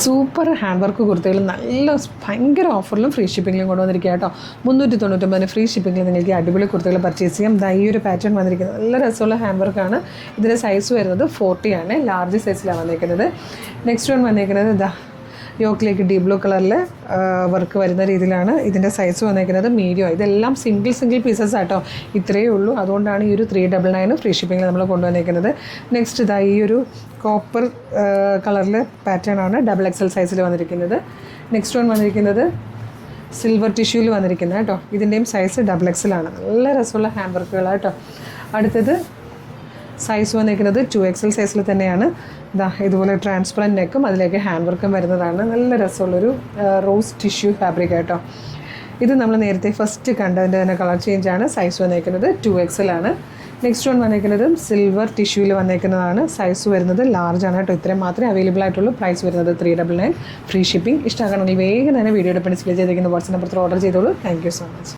Super hand work കുർത്തകൾ നല്ല ഭയങ്കര ഓഫറിലും free ഷിപ്പിങ്ങിലും കൊണ്ടുവന്നിരിക്കുക കേട്ടോ. 399 ഫ്രീ ഷിപ്പിങ്ങിൽ നിങ്ങൾക്ക് അടിപൊളി കുർത്തകൾ പർച്ചേസ് ചെയ്യാം. ഈ ഒരു പാറ്റേൺ വന്നിരിക്കുന്നത് നല്ല രസമുള്ള ഹാൻഡ് വർക്കാണ്. ഇതിൻ്റെ സൈസ് വരുന്നത് 40 ആണ്, ലാർജ് സൈസിലാണ് വന്നിരിക്കുന്നത്. നെക്സ്റ്റ് വൺ വന്നിരിക്കുന്നത് യോക്കിലേക്ക് ഡീപ് ബ്ലൂ കളറിൽ വർക്ക് വരുന്ന രീതിയിലാണ് ഇതിൻ്റെ സൈസ് വന്നിരിക്കുന്നത്. മീഡിയം. ഇതെല്ലാം സിംഗിൾ പീസസ് ആട്ടോ, ഇത്രയേ ഉള്ളൂ. അതുകൊണ്ടാണ് ഈ ഒരു 399 ഫ്രീ ഷിപ്പിങ്ങിൽ നമ്മൾ കൊണ്ടുവന്നിരിക്കുന്നത്. നെക്സ്റ്റ് ഈ ഒരു കോപ്പർ കളറിൽ പാറ്റേൺ ആണ് XXL സൈസിൽ വന്നിരിക്കുന്നത്. നെക്സ്റ്റ് വൺ വന്നിരിക്കുന്നത് സിൽവർ ടിഷ്യൂവിൽ വന്നിരിക്കുന്നത് കേട്ടോ. ഇതിൻ്റെയും സൈസ് XXL ആണ്. നല്ല രസമുള്ള ഹാൻഡ് വർക്കുകളാണ് കേട്ടോ. അടുത്തത് സൈസ് വന്നിരിക്കുന്നത് 2XL സൈസിൽ തന്നെയാണ്. ഇതുപോലെ ട്രാൻസ്പെറൻറ്റ് നെക്കും അതിലേക്ക് ഹാൻഡ് വർക്കും വരുന്നതാണ്. നല്ല രസമുള്ളൊരു റോസ് ടിഷ്യൂ ഫാബ്രിക് കേട്ടോ. ഇത് നമ്മൾ നേരത്തെ ഫസ്റ്റ് കണ്ടതിൻ്റെ തന്നെ കളർ ചേഞ്ചാണ്. സൈസ് വന്നിരിക്കുന്നത് 2XL ആണ്. നെക്സ്റ്റ് വൺ വന്നിരിക്കുന്നത് സിൽവർ ടിഷ്യൂവിൽ വന്നിരിക്കുന്നതാണ്. സൈസ് വരുന്നത് ലാർജ് ആണ് കേട്ടോ. ഇത്രയും മാത്രമേ അവൈലബിൾ ആയിട്ടുള്ളൂ. പ്രൈസ് വരുന്നത് 399 ഫ്രീ ഷിപ്പിംഗ്. ഇഷ്ടമാകണമെങ്കിൽ വേഗം തന്നെ വീഡിയോയുടെ ഡിസ്പ്ലേ ചെയ്തിരിക്കുന്ന വാട്സ്ആപ്പ് നമ്പർ ഓർഡർ ചെയ്തോളൂ. Thank you so much.